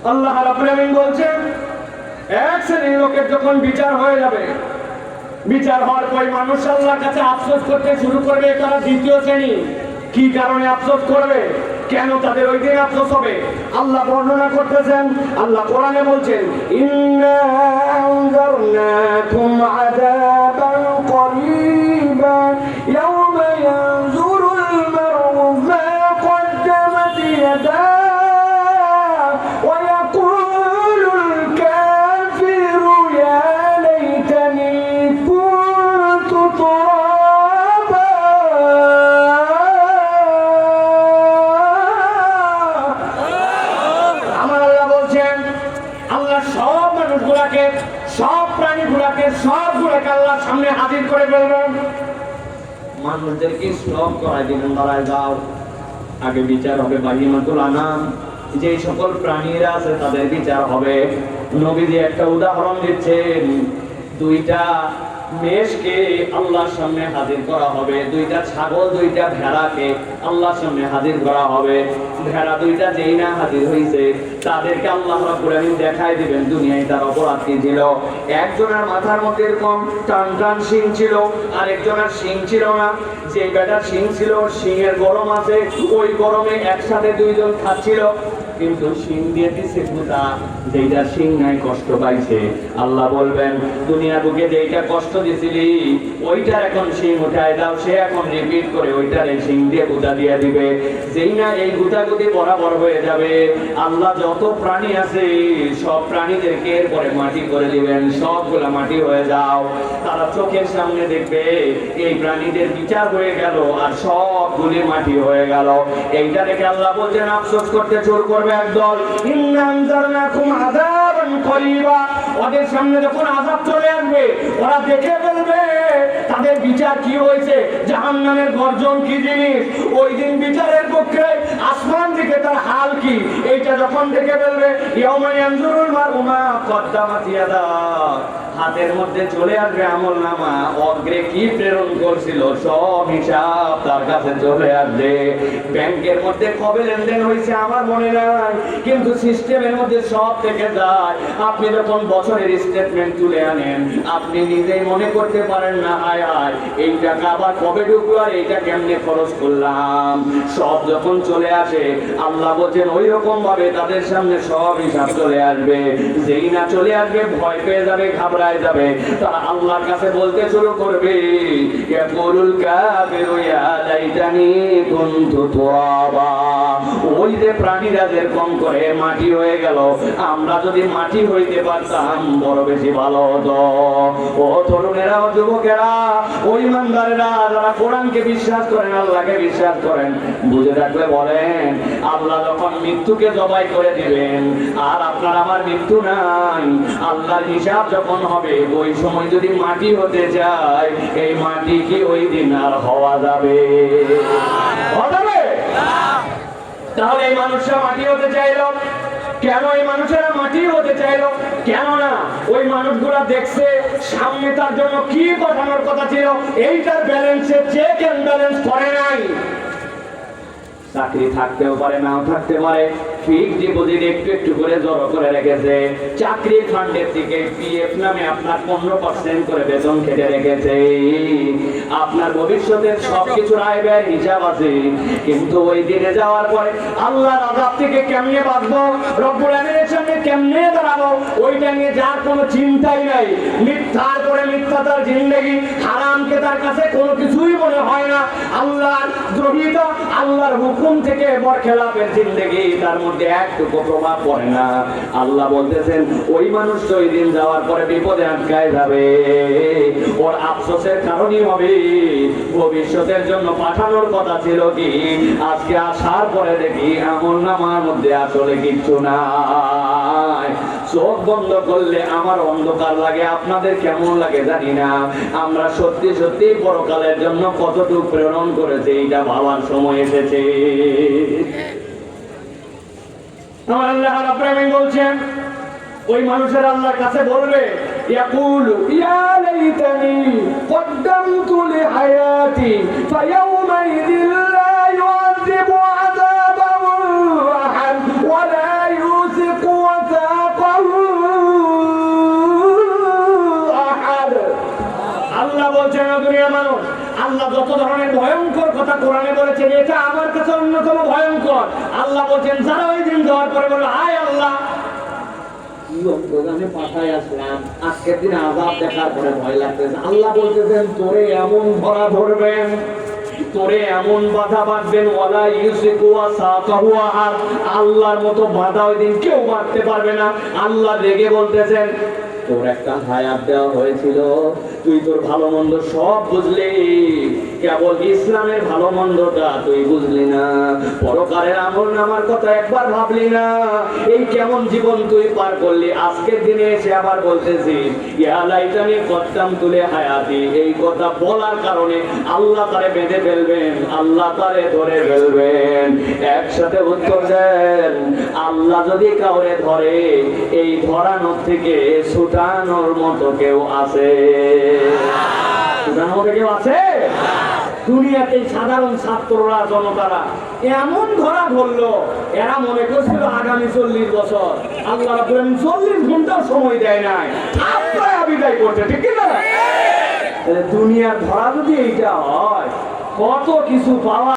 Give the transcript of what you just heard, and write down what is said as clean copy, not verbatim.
আল্লাহ রাব্বুল আলামিন বলছেন, এক শ্রেণীর লোকের যখন বিচার হয়ে যাবে, বিচার হওয়ার পর মানুষ আল্লাহর কাছে আফসোস করতে শুরু করবে। তারা দ্বিতীয় শ্রেণী। কি কারণে আফসোস করবে, কেন তাদের ওই দিন আফসোস হবে, আল্লাহ বর্ণনা করতেছেন। আল্লাহ কোরআনে বলছেন, ইন্না আনজারনাকুম আযাবান করিবা ইয়াওমা ইয়ানজুরুল মার'উ মা কদ্দামাত ইয়াদাহু ওয়া ইয়াকুলুল কাফিরু ইয়া লাইতানি কুনতু তুরাবা। আমার আল্লাহ বলছেন, আল্লাহ সব মানুষগুলাকে, সব প্রাণীগুলাকে, সবগুলোকে আল্লাহর সামনে হাজির করে ফেলবেন। মানুষদেরকে সব করাই দিবেন, দাঁড়ায় যাও, আগে বিচার হবে বাহিমাতুল আনাম, যে সকল প্রাণীরা আছে তাদের বিচার হবে। নবীজি একটা উদাহরণ দিচ্ছেন, দুইটা মেষকে আল্লাহর সামনে হাজির করা হবে, দুইটা ছাগল, দুইটা ভেড়াকে আল্লাহর সামনে হাজির করা হবে। ভেড়া দুইটা যেই না হাজির হয়েছে, তাদেরকে আল্লাহ রাব্বুল আলামিন দেখাই দিবেন দুনিয়ায় তার অপরাধ কি ছিল। একজনের মাথার মধ্যে এরকম টান টান শিং ছিল, আর একজনের শিং ছিল না। যে বেটার শিং ছিল, শিংয়ের গরম আছে, ওই গরমে একসাথে দুইজন খাচ্ছিল, কিন্তু শিং দিয়ে দিছে গুতা, যেইটা শিং নাই কষ্ট পাইছে। আল্লাহ বলবেন, দুনিয়া বুকে যেইটা কষ্ট দিছিলি ওইটার এখন শিং উঠায় দাও, সে এখন রিপিট করে ওইটার এই শিং দিয়ে গুতা দিয়ে দিবে। যেই না এই গুতাগুতি বরাবর হয়ে যাবে, আল্লাহ যত প্রাণী আছে সব প্রাণীদেরকে এরপরে মাটি করে দিবেন, সবগুলা মাটি হয়ে যাও। তারা চোখের সামনে দেখবে এই প্রাণীদের বিচার হয়ে গেল আর সবগুলি মাটি হয়ে গেল। এইটা দেখে আল্লাহ বলছেন, আফসোস করতে শুরু করবে একদল, ইন্না আনজারনাকুম আযাবান করিবা। ওদের সামনে যখন আযাব চলে আসবে, ওরা দেখে ফেলবে তাদের বিচার কি হয়েছে, জাহান্নামের গর্জন কি জিনিস, ওই দিন বিচারের পক্ষে আসমান থেকে তার হাল কি, এইটা যখন দেখে ফেলবে, ইয়াউমা ইয়ানজুরুল মার'উ মা কদ্দামাত ইয়াদাহু, হাতের মধ্যে চলে আসবে আমলনামা, অগ্রে কি প্রেরণ করছিল সব হিসাব তার কাছে চলে আসবে। ব্যাংকের মধ্যে কবে লেনদেন হয়েছে আমার মনে নাই, কিন্তু সিস্টেমের মধ্যে সব থেকে যায়। আপনি যখন বছরের স্টেটমেন্ট তুলে আনেন, আপনি নিজেই মনে করতে পারেন না, হায় হায় এই টাকা আবার কবে ঢুকলো আর এইটা কেমনে খরচ করলাম। সব যখন চলে আসে, আল্লাহ বলছেন ওই রকম ভাবে তাদের সামনে সব হিসাব চলে আসবে। যেই না চলে আসবে ভয় পেয়ে যাবে, ঘাবড়ায় যাবে, তারা আল্লাহর কাছে বলতে শুরু করবে, ইয়াকুলুল কাফিরু ইয়া লাইতানি কুনতু তুরাবা। ওই যে প্রাণীরা যেরকম করে মাটি হয়ে গেল, আমরা যদি মাটি হইতে পারতাম বড় বেশি ভালো হতো। ও তরুণেরা, ও যুবকেরা, ও ইমানদারেরা, যারা কোরআনকে বিশ্বাস করেন, আল্লাহকে বিশ্বাস করেন, বুঝে রাখলে বলেন, আল্লাহ যখন মৃত্যুকে জবাই করে দিবেন আর আপনার আমার মৃত্যু নাই, আল্লাহর হিসাব যখন হবে, ওই সময় যদি মাটি হতে যায়, এই মাটি কি ওই দিন আর হওয়া যাবে? তাহলে এই মানুষরা মাটি হতে চাইল কেন? এই মানুষেরা মাটি হতে চাইল কেন না? ওই মানুষগুলা দেখছে সামনে তার জন্য কি পাঠানোর কথা ছিল, এইটার ব্যালেন্সে চেক এন্ড ব্যালেন্স করে নাই। চাকরি থাকতেও পারে, নাও থাকতে পারে, ফিক্সড ডিপোজিট একটু একটু করে জড়ো করে রেখেছে, চাকরি ফান্ডের থেকে পিএফ নামে আপনার 15% করে বেতন কেটে রেখেছে, আপনার ভবিষ্যতের সবকিছুর আয় ব্যয়ের হিসাব আছে। কিন্তু ওই দিনে যাওয়ার পরে আল্লাহর আযাব থেকে কেমনে বাঁচবো, রব্বুল আমিনের সামনে কেমনে দাঁড়াবো, ওইটা নিয়ে যার কোনো চিন্তাই নাই। মিথ্যার পরে মিথ্যা তার জিন্দেগি, হারামকে তার কাছে কোনো কিছুই মনে হয় না। আল্লাহর দ্রোহিতা, আল্লাহর হুকুম থেকে বরখেলাপের জিন্দেগি, তার মধ্যে একটুকু প্রভাব পড়ে না। আল্লাহ বলতেছেন ওই মানুষ ওই দিন যাওয়ার পরে বিপদে আটকায় যাবে, ওর আফসোসের কারণই হবে ভবিষ্যতের জন্য পাঠানোর কথা ছিল কি, আজকে আসার পরে দেখি আমলনামার মধ্যে আসলে কিচ্ছু নাই। চোখ বন্ধ করলে আমার অন্ধকার লাগে, আপনাদের কেমন লাগে জানি না। আমরা সত্যি সত্যি পরকালের জন্য কতটুকু প্রেরণ করেছে এইটা ভাবার সময় এসেছে। আমার আল্লাহ রাব্বুল আমিন বলছেন, ওই মানুষের আল্লাহর কাছে বলবে, ইয়াকুলু ইয়া লাইতানি কদ্দামতু লিহায়াতি ফায়াউমাইযিন লা ইউআযিবু আযাবাহু আহাদ ওয়া লা ইউসিকু কোরআনে বলেছেন এটা আমার কাছে অন্যতম ভয়ঙ্কর। আল্লাহ বলছেন যারা ওই দিন যাওয়ার পরে বলল আয় আল্লাহ কি অন্তর্জানে পাঠায় আসলাম, আজকের দিনে আযাব দেখার পরে ভয় লাগতেছে। আল্লাহ বলতেছেন তোরে এমন ধরা ধরবেন, তোরে এমন বাধা বাঁধবেন, ওয়ালা ইউসিকু ওয়াসাকাহু আহাদ, আল্লাহর মতো বাধা ওই দিন কেউ বাঁধতে পারবে না। আল্লাহ রেগে বলতেছেন তোর একটা হায়াত দেওয়া হয়েছিল, তুই তোর ভালো মন্দ সব বুঝলি, কেবল ইসলামের ভালো মন্দটা তুই বুঝলি না, পরকারের আমল নামার কথা একবার ভাবলি না, এই কেমন জীবন তুই পার করলি। আজকের দিনে এসে আবার বলতেছিস ইয়া লাইতানি কদ্দাম তুলে হায়াতি, এই কথা বলার কারণে আল্লাহ তারে বেঁধে ফেলবেন, আল্লাহ তারে ধরে ফেলবেন। একসাথে উত্তর দেন, আল্লাহ যদি কাউরে ধরে এই ধরানোর থেকে ছুটানোর মতো কেউ আছে? ছুটানোর মতো কেউ আছে? দুনিয়াতে সাধারণ ছাত্ররা জনতারা এমন ধরা ধরলো, এরা মনে করছিল আগামী 40 বছর আল্লাহ রাব্বুল আলামিন 40 ঘন্টা সময় দেয় নাই, আপনারা বিদায় করতে, ঠিক না? দুনিয়ার ধরা যদি এইটা হয়, কত কিছু পাওয়া